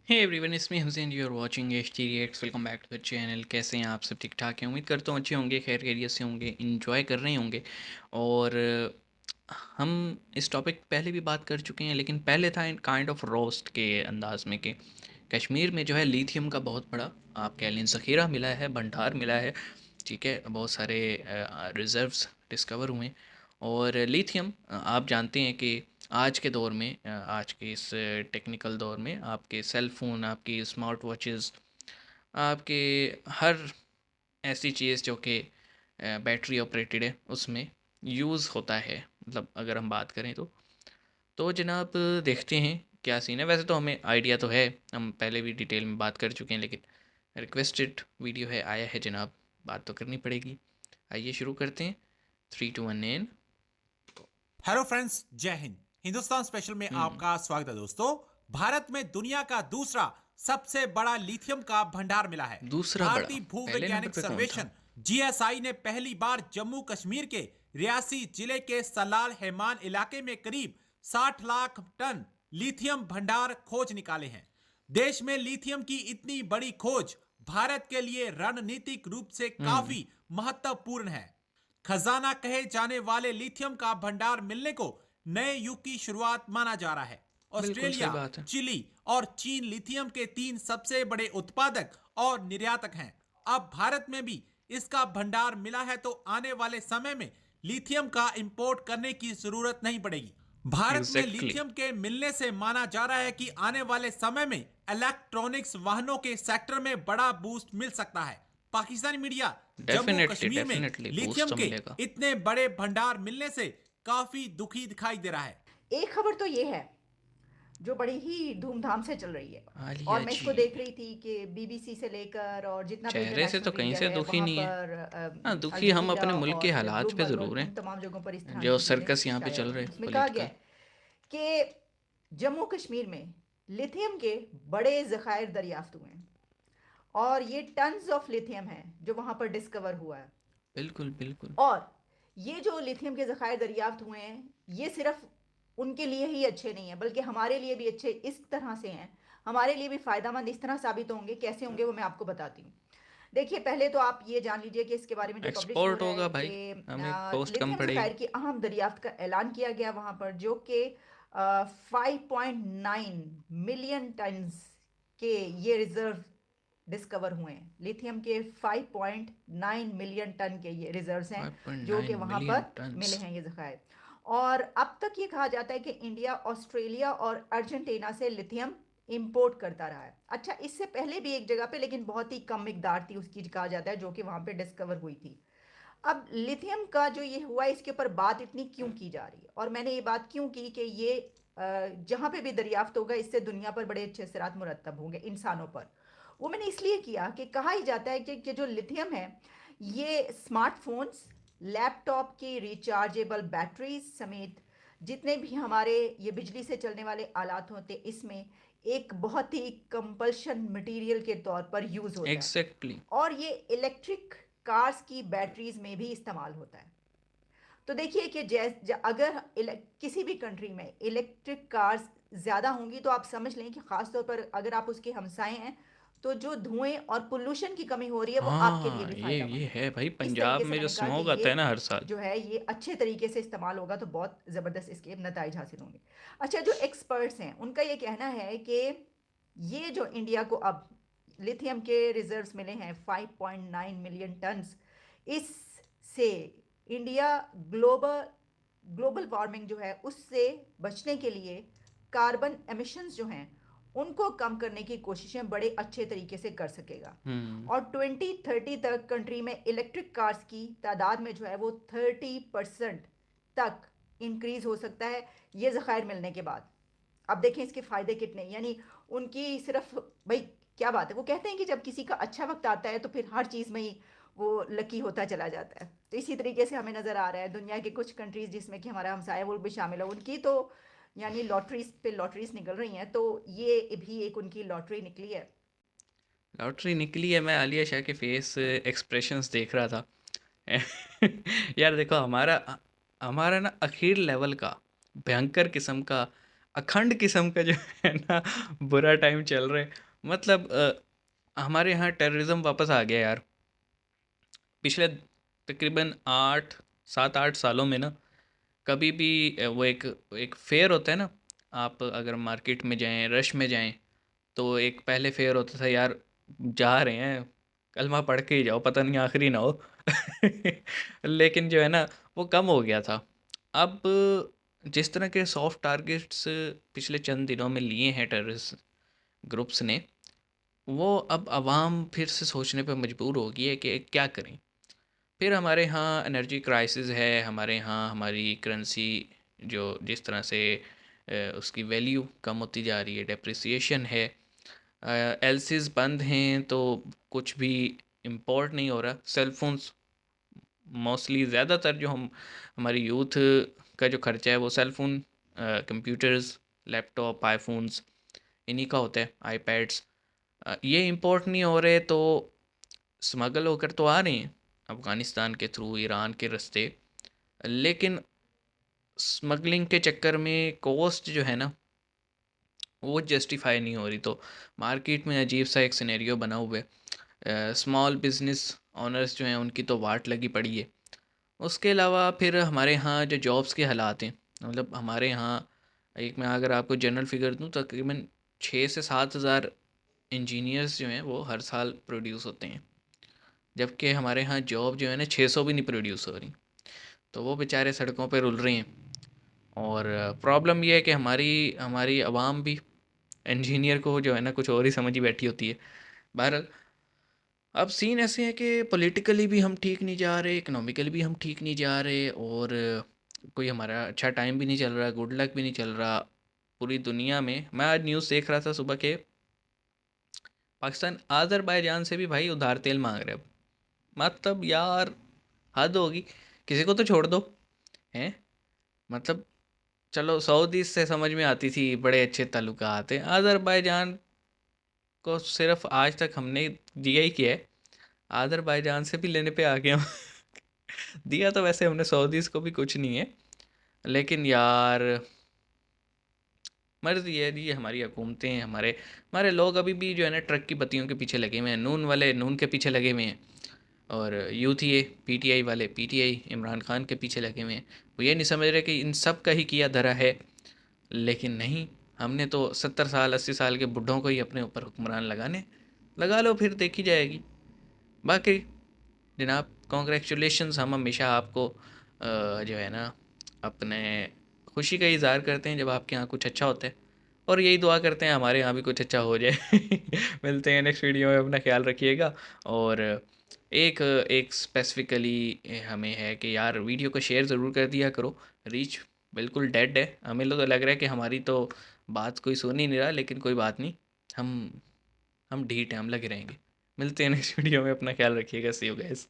हे everyone, इसमें Hussain you are watching H T reacts. Welcome back to the channel. कैसे हैं आप सब? ठीक ठाक हैं? उम्मीद करता हूँ अच्छे होंगे, खैर खैरियत से होंगे, इंजॉय कर रहे होंगे। और हम इस टॉपिक पहले भी बात कर चुके हैं, लेकिन पहले था इन काइंड ऑफ रोस्ट के अंदाज में कि कश्मीर में जो है लिथियम का बहुत बड़ा आप कह लें ज़ख़ीरा मिला है, भंडार मिला है। ठीक है, बहुत सारे रिजर्व्स डिस्कवर हुए। और लिथियम आप जानते हैं कि आज के दौर में आज के इस टेक्निकल दौर में आपके सेल फ़ोन, आपकी स्मार्ट वॉचेस, आपके हर ऐसी चीज़ जो कि बैटरी ऑपरेटेड है उसमें यूज़ होता है। मतलब अगर हम बात करें तो जनाब देखते हैं क्या सीन है। वैसे तो हमें आइडिया तो है, हम पहले भी डिटेल में बात कर चुके हैं, लेकिन रिक्वेस्टेड वीडियो है, आया है जनाब, बात तो करनी पड़ेगी। आइए शुरू करते हैं। 3 2 1 एन। हेलो फ्रेंड्स, जय हिंद। हिंदुस्तान स्पेशल में हम्म। आपका स्वागत है दोस्तों। भारत में दुनिया का दूसरा सबसे बड़ा लिथियम का भंडार मिला है। दूसरा बड़ा, भारतीय पहले नंबर भूवैज्ञानिक पे कौन था? सर्वेक्षण जीएसआई ने पहली बार जम्मू कश्मीर के रियासी जिले के सलाल हैमान इलाके में करीब 60 लाख टन लिथियम भंडार खोज निकाले हैं। देश में लिथियम की इतनी बड़ी खोज भारत के लिए रणनीतिक रूप से हम्म। काफी महत्वपूर्ण है। खजाना कहे जाने वाले लिथियम का भंडार मिलने को नए युग की शुरुआत माना जा रहा है। बिल्कुल सही ऑस्ट्रेलिया, बात है। चिली और चीन लिथियम के तीन सबसे बड़े उत्पादक और निर्यातक हैं। अब भारत में भी इसका भंडार मिला है तो आने वाले समय में लिथियम का इंपोर्ट करने की जरूरत नहीं पड़ेगी। भारत में एग्जैक्टली। लिथियम के मिलने से माना जा रहा है कि आने वाले समय में इलेक्ट्रॉनिक्स वाहनों के सेक्टर में बड़ा बूस्ट मिल सकता है। पाकिस्तानी मीडिया जम्मू डेफिनेटली कश्मीर में डेफिनेटली बूस्ट लिथियम तो के मिलेगा। इतने बड़े भंडार मिलने से काफी दुखी दिखाई दे रहा है। एक खबर तो ये है जो बड़ी ही धूमधाम से चल रही है। आलिया और मैं जी। इसको देख रही थी कि बीबीसी से लेकर और जितना भी चेहरे से इंटरनेशनल तो कहीं मीडिया से है दुखी वहाँ नहीं है। पर हाँ, अल दुखी हम जजीरा अपने मुल्क के और हालात पे ब्लूमबर्ग और ज़रूर उन हैं, तमाम जगहों पर इस तरह जो की चीज़ें सर्कस यहाँ पे शाया चल हुई रहे हैं। हैं उसमें कहा गया पॉलिटिकल। है कि जम्मू कश्मीर में लिथियम के बड़े ज़खायर दरियाफ्त हुए हैं और ये टन्स ऑफ लिथियम है जो वहाँ पर डिस्कवर हुआ है। बिल्कुल बिल्कुल। और ये जो लिथियम के ज़खायर दरियाफ्त हुए हैं ये सिर्फ उनके लिए ही अच्छे नहीं हैं बल्कि हमारे लिए भी अच्छे इस तरह से हैं, हमारे लिए भी फ़ायदेमंद इस तरह साबित होंगे। कैसे होंगे वो मैं आपको बताती हूँ। देखिए, पहले तो आप ये जान लीजिए कि इसके बारे में जो पब्लिश हो एक्सपोर्ट रहा है होगा भाई, हमें कि कॉस्ट कम लिथियम पड़ेगी। ज़खायर की अहम दरियाफ्त का ऐलान किया गया वहाँ पर, जो कि 5.9 मिलियन टन्स के ये रिजर्व डिस्कवर हुए हैं। लिथियम के 5.9 मिलियन टन के ये रिजर्व्स हैं फाइव पॉइंट जो कि नाइन वहाँ मिलियन पर मिले टन्स हैं ये ज़खायर। और अब तक ये कहा जाता है कि इंडिया ऑस्ट्रेलिया और अर्जेंटीना से लिथियम इंपोर्ट करता रहा है। अच्छा, इससे पहले भी एक जगह पे, लेकिन बहुत ही कम मिकदार थी उसकी, कहा जाता है, जो कि वहाँ पे डिस्कवर हुई थी। अब लिथियम का जो ये हुआ इसके ऊपर बात इतनी क्यों की जा रही है और मैंने ये बात क्यों की कि ये जहाँ पे भी दरियाफ्त होगा इससे दुनिया पर बड़े अच्छे असरात मुरतब होंगे इंसानों पर। वो मैंने इसलिए किया कि कहा ही जाता है कि जो लिथियम है ये स्मार्टफोन्स, लैपटॉप की रिचार्जेबल बैटरीज समेत जितने भी हमारे ये बिजली से चलने वाले आलात होते हैं इसमें एक बहुत ही कंपल्शन मटेरियल के तौर पर यूज़ होता है। एग्जैक्टली। और ये इलेक्ट्रिक कार्स की बैटरीज में भी इस्तेमाल होता है। तो देखिए कि अगर किसी भी कंट्री में इलेक्ट्रिक कार्स ज़्यादा होंगी तो आप समझ लें कि ख़ास तौर पर अगर आप उसके हमसाए हैं तो जो धुएं और पोल्यूशन की कमी हो रही है वो आपके लिए हाँ, भी ये फ़ायदेमंद है। है भाई, इस पंजाब तरीके से में जो मैंने कहा कि स्मोक ये आता है ना हर साल। जो है ये अच्छे तरीके से इस्तेमाल होगा तो बहुत ज़बरदस्त इसके नतज हासिल होंगे। अच्छा, जो एक्सपर्ट्स हैं उनका ये कहना है कि ये जो इंडिया को अब लिथियम के रिजर्व्स मिले हैं 5.9 मिलियन टन्स, इससे इंडिया ग्लोबल ग्लोबल वार्मिंग जो है उससे बचने के लिए कार्बन एमिशंस जो हैं उनको कम करने की कोशिशें बड़े अच्छे तरीके से कर सकेगा। हम्म। और 2030 तक कंट्री में इलेक्ट्रिक कार्स की तादाद में जो है वो 30% तक इंक्रीज हो सकता है ये ज़खायर मिलने के बाद। अब देखें इसके फ़ायदे कितने, यानी उनकी सिर्फ भाई क्या बात है, वो कहते हैं कि जब किसी का अच्छा वक्त आता है तो फिर हर चीज़ में ही वो लकी होता चला जाता है। तो इसी तरीके से हमें नज़र आ रहा है दुनिया के कुछ कंट्रीज़ जिसमें कि हमारा हमसाया वो भी शामिल है, उनकी तो यानी लॉटरीज पे लॉटरीज निकल रही हैं, तो ये भी एक उनकी लॉटरी निकली है। लॉटरी निकली है। मैं आलिया शाह के फेस एक्सप्रेशंस देख रहा था। यार देखो, हमारा हमारा ना आखिर लेवल का भयंकर किस्म का अखंड किस्म का जो है ना बुरा टाइम चल रहा है। मतलब हमारे यहाँ टेररिज्म वापस आ गया यार। पिछले तकरीबन 7-8 सालों में ना कभी भी वो एक एक फेयर होता है ना, आप अगर मार्केट में जाएं, रश में जाएं, तो एक पहले फेयर होता था यार, जा रहे हैं कलमा पढ़ के ही जाओ, पता नहीं आखिरी ना हो। लेकिन जो है ना वो कम हो गया था। अब जिस तरह के सॉफ्ट टारगेट्स पिछले चंद दिनों में लिए हैं टेररिस्ट ग्रुप्स ने, वो अब आवाम फिर से सोचने पे मजबूर हो गई है कि क्या करें। फिर हमारे यहाँ एनर्जी क्राइसिस है, हमारे यहाँ हमारी करेंसी जो जिस तरह से उसकी वैल्यू कम होती जा रही है, डेप्रिसिएशन है, एलसीज बंद हैं तो कुछ भी इंपोर्ट नहीं हो रहा। सेल फोन्स मोस्टली ज़्यादातर जो हम हमारी यूथ का जो खर्चा है वो cell phone, computers, laptop, iPhones, इन्हीं का होता है, आईपैड्स। ये इंपोर्ट नहीं हो रहे तो स्मगल होकर तो आ रहे हैं अफ़गानिस्तान के थ्रू, ईरान के रास्ते। लेकिन स्मगलिंग के चक्कर में कॉस्ट जो है ना वो जस्टिफाई नहीं हो रही, तो मार्केट में अजीब सा एक सिनेरियो बना हुआ है। स्मॉल बिजनेस ओनर्स जो हैं उनकी तो वाट लगी पड़ी है। उसके अलावा फिर हमारे यहाँ जो जॉब्स के हालात हैं, मतलब हमारे यहाँ एक मैं अगर आपको जनरल फिगर दूँ, तकरीबन 6 से 7 हज़ार इंजीनियर्स जो हैं वो हर साल प्रोड्यूस होते हैं, जबकि हमारे यहाँ जॉब जो है ना 600 भी नहीं प्रोड्यूस हो रही। तो वो बेचारे सड़कों पे रुल रहे हैं। और प्रॉब्लम ये है कि हमारी हमारी आवाम भी इंजीनियर को जो है ना कुछ और ही समझ ही बैठी होती है। बहरहाल अब सीन ऐसे है कि पॉलिटिकली भी हम ठीक नहीं जा रहे, इकोनॉमिकली भी हम ठीक नहीं जा रहे, और कोई हमारा अच्छा टाइम भी नहीं चल रहा, गुड लक भी नहीं चल रहा पूरी दुनिया में। मैं आज न्यूज़ देख रहा था सुबह के, पाकिस्तान आज़रबाईजान से भी भाई उधार तेल मांग रहे हैं अब। मतलब यार हद होगी, किसी को तो छोड़ दो हैं। मतलब चलो सऊदी से समझ में आती थी, बड़े अच्छे ताल्लुकात हैं। अज़रबैजान को सिर्फ आज तक हमने दिया ही किया है, अज़रबैजान से भी लेने पे आ गए हम। दिया तो वैसे हमने सऊदीज़ को भी कुछ नहीं है, लेकिन यार मर्ज़ी है जी, हमारी हुकूमतें, हमारे हमारे लोग अभी भी जो है ना ट्रक की बत्तियों के पीछे लगे हुए हैं, नून वाले नून के पीछे लगे हुए हैं, और यूथ ये पीटीआई वाले पीटीआई इमरान खान के पीछे लगे हुए हैं। वो ये नहीं समझ रहे कि इन सब का ही किया धरा है। लेकिन नहीं, हमने तो 70 साल 80 साल के बुढ़ों को ही अपने ऊपर हुक्मरान लगाने, लगा लो फिर देखी जाएगी। बाकी जनाब कॉन्ग्रेचुलेशंस, हम हमेशा आपको जो है ना अपने खुशी का इज़हार करते हैं जब आपके यहाँ कुछ अच्छा होता है, और यही दुआ करते हैं हमारे यहाँ भी कुछ अच्छा हो जाए। मिलते हैं नेक्स्ट वीडियो में, अपना ख्याल रखिएगा। और एक एक स्पेसिफिकली हमें है कि यार वीडियो को शेयर ज़रूर कर दिया करो। रीच बिल्कुल डेड है, हमें तो लग रहा है कि हमारी तो बात कोई सुन ही नहीं रहा, लेकिन कोई बात नहीं, हम ढीठ हैं, हम लगे रहेंगे। मिलते हैं नेक्स्ट वीडियो में, अपना ख्याल रखिएगा। सी यू गाइस।